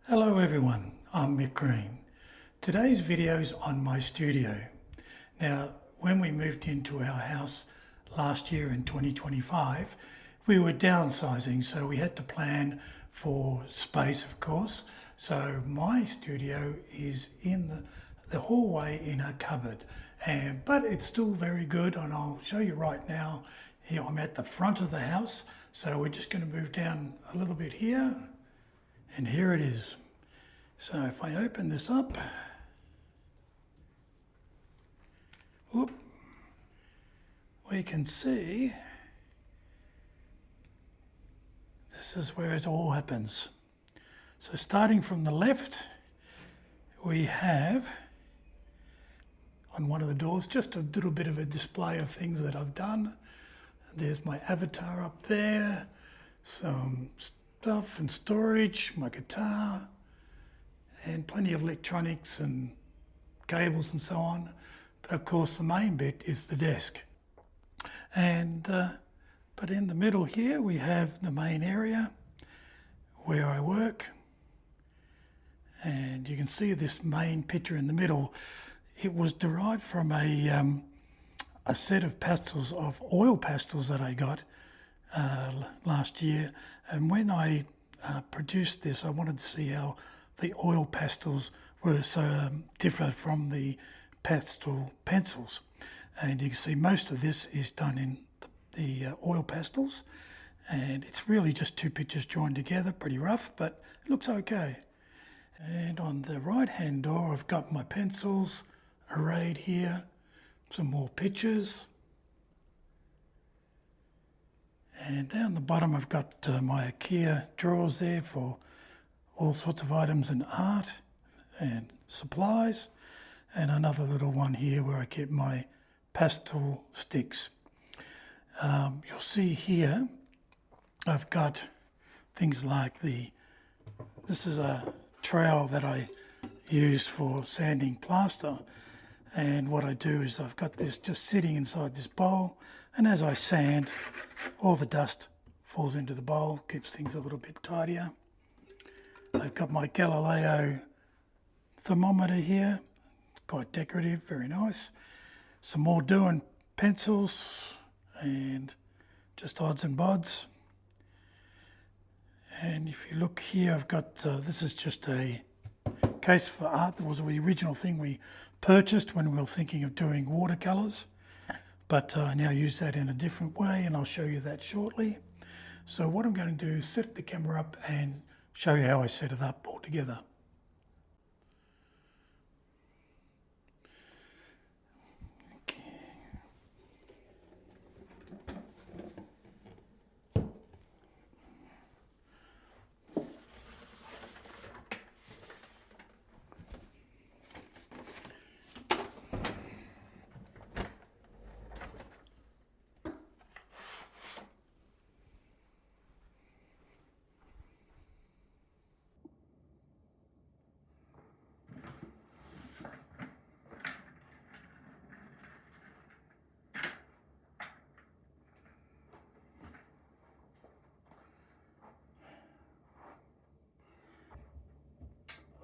Hello everyone, I'm Mick Green. Today's video is on my studio. Now, when we moved into our house last year in 2025, we were downsizing, so we had to plan for space, of course. So my studio is in the hallway in a cupboard, but it's still very good, and I'll show you right now. Here I'm at the front of the house, so we're just going to move down a little bit here. And here it is. So if I open this up, whoop, we can see this is where it all happens. So starting from the left, we have on one of the doors just a little bit of a display of things that I've done. There's my avatar up there, some stuff and storage, my guitar, and plenty of electronics and cables and so on. But of course the main bit is the desk. And but in the middle here we have the main area where I work. And you can see this main picture in the middle. It was derived from a set of pastels, of oil pastels that I got last year. And when I produced this, I wanted to see how the oil pastels were so different from the pastel pencils. And you can see most of this is done in the oil pastels, and it's really just two pictures joined together, pretty rough, but it looks okay. And on the right hand door I've got my pencils arrayed here, some more pictures. And down the bottom I've got my IKEA drawers there for all sorts of items and art and supplies, and another little one here where I keep my pastel sticks. You'll see here I've got things like this is a trowel that I use for sanding plaster, and what I do is I've got this just sitting inside this bowl, and as I sand, all the dust falls into the bowl, keeps things a little bit tidier. I've got my Galileo thermometer here, quite decorative, very nice. Some more Doing pencils and just odds and bods. And if you look here, I've got, this is just a case for art. That was the original thing we purchased when we were thinking of doing watercolours. But I now use that in a different way, and I'll show you that shortly. So what I'm going to do is set the camera up and show you how I set it up all together.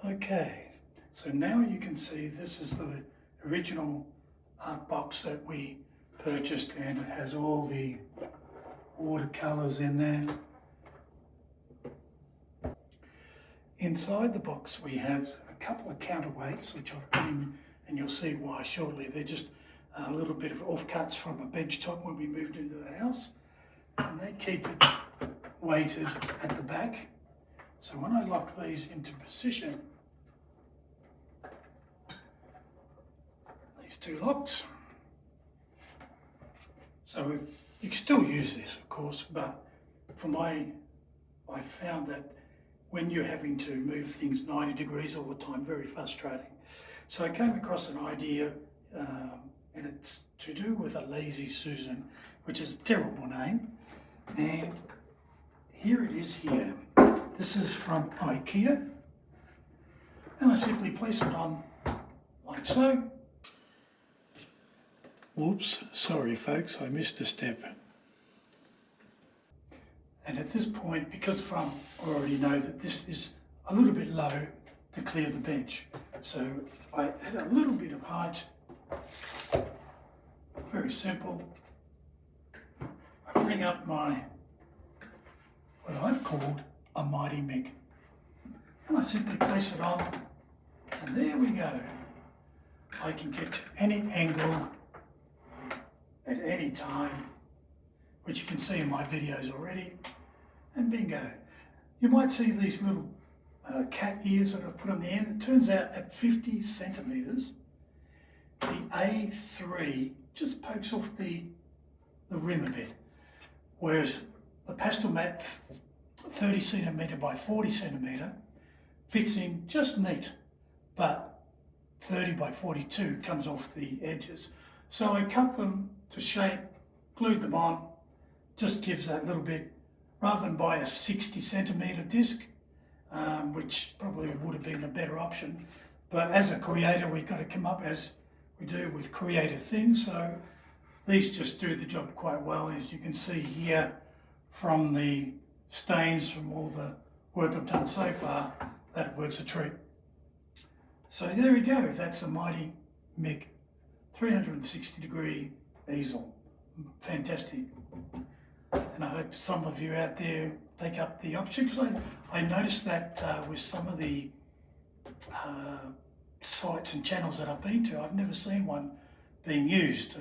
Okay, so now you can see this is the original art box that we purchased, and it has all the watercolours in there. Inside the box we have a couple of counterweights which I've put in, and you'll see why shortly. They're just a little bit of offcuts from a bench top when we moved into the house, and they keep it weighted at the back. So when I lock these into position, these two locks, so you can still use this of course, but I found that when you're having to move things 90 degrees all the time, very frustrating. So I came across an idea, and it's to do with a Lazy Susan, which is a terrible name, and here it is here. This is from IKEA, and I simply place it on like so. Whoops, sorry folks, I missed a step. And at this point, because I already know that this is a little bit low to clear the bench. So I add a little bit of height, very simple. I bring up my, what I've called a mighty Mick. And I simply place it on, and there we go. I can get to any angle at any time, which you can see in my videos already, and bingo. You might see these little cat ears that I've put on the end. It turns out at 50 centimetres, the A3 just pokes off the rim a bit, whereas the pastel mat 30 centimetre by 40 centimetre fits in just neat, but 30 by 42 comes off the edges. So I cut them to shape, glued them on, just gives that little bit, rather than buy a 60 centimetre disc, which probably would have been a better option. But as a creator, we've got to come up, as we do with creative things, so these just do the job quite well, as you can see here from the stains from all the work I've done so far. That works a treat. So there we go, that's a mighty Mick 360-degree easel. Fantastic. And I hope some of you out there take up the option, because I noticed that with some of the sites and channels that I've been to, I've never seen one being used.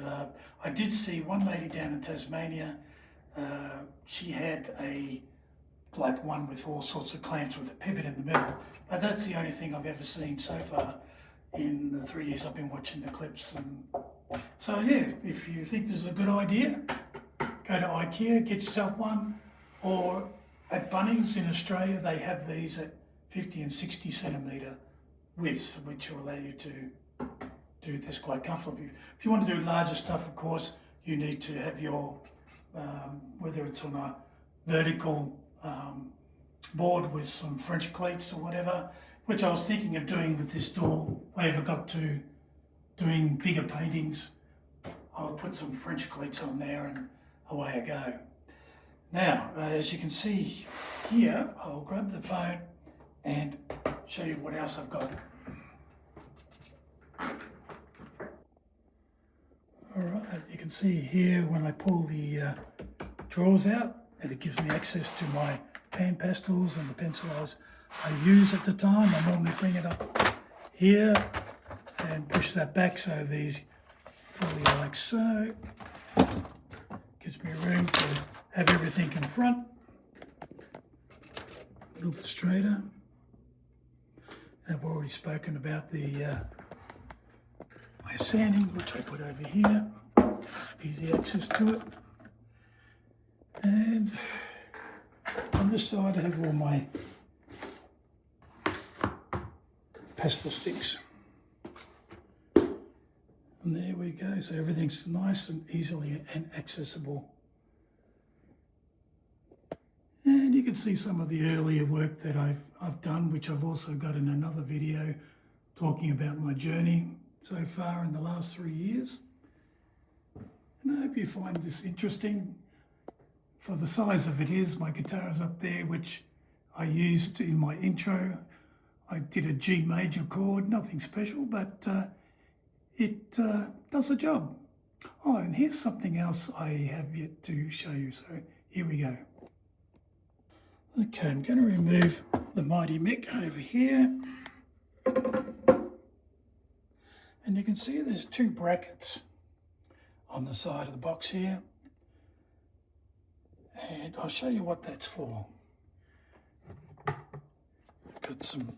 I did see one lady down in Tasmania, she had like one with all sorts of clamps with a pivot in the middle, but that's the only thing I've ever seen so far in the 3 years I've been watching the clips. And so yeah, if you think this is a good idea, go to IKEA, get yourself one, or at Bunnings in Australia, they have these at 50 and 60 centimetre widths, which will allow you to do this quite comfortably. If you want to do larger stuff, of course, you need to have your, whether it's on a vertical board with some French cleats or whatever, which I was thinking of doing with this door. If I ever got to doing bigger paintings, I'll put some French cleats on there and away I go. Now, as you can see here, I'll grab the phone and show you what else I've got. Alright, you can see here when I pull the drawers out, and it gives me access to my pan pastels and the pencil I use at the time. I normally bring it up here and push that back so these fully like so. Gives me room to have everything in front. A little bit straighter. And I've already spoken about the my sanding, which I put over here. Easy access to it. And on this side I have all my pastel sticks. And there we go, so everything's nice and easily and accessible. And you can see some of the earlier work that I've done, which I've also got in another video talking about my journey so far in the last 3 years. And I hope you find this interesting. For the size of it is, my guitar is up there, which I used in my intro. I did a G major chord, nothing special, but it does the job. Oh, and here's something else I have yet to show you, so here we go. Okay, I'm going to remove the mighty Mick over here. And you can see there's 2 brackets on the side of the box here. And I'll show you what that's for. Got some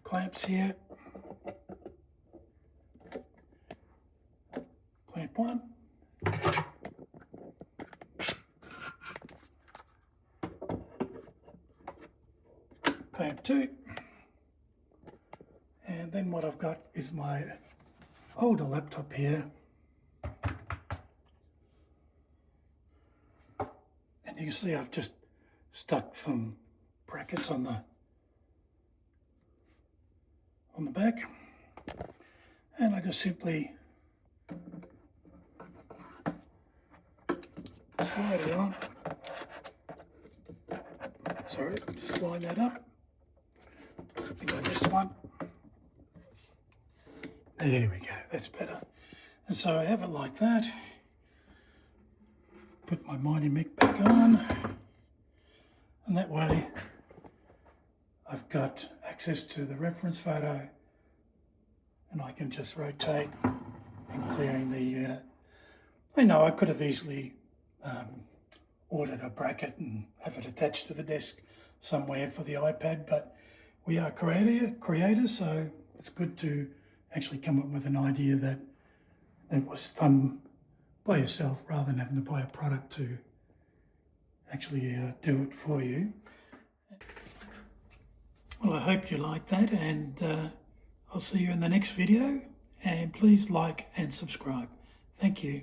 clamps here. Clamp 1. Clamp 2. And then what I've got is my older laptop here. And you can see I've just stuck some brackets on the back, and I just simply slide it on. Sorry, just line that up. one. There we go, that's better. And so I have it like that. Put my Mighty Mick back on. And that way I've got access to the reference photo and I can just rotate and clearing the unit. I know I could have easily ordered a bracket and have it attached to the desk somewhere for the iPad, but we are creators, so it's good to actually come up with an idea that it was done by yourself rather than having to buy a product to actually do it for you. Well, I hope you liked that, and I'll see you in the next video, and please like and subscribe. Thank you.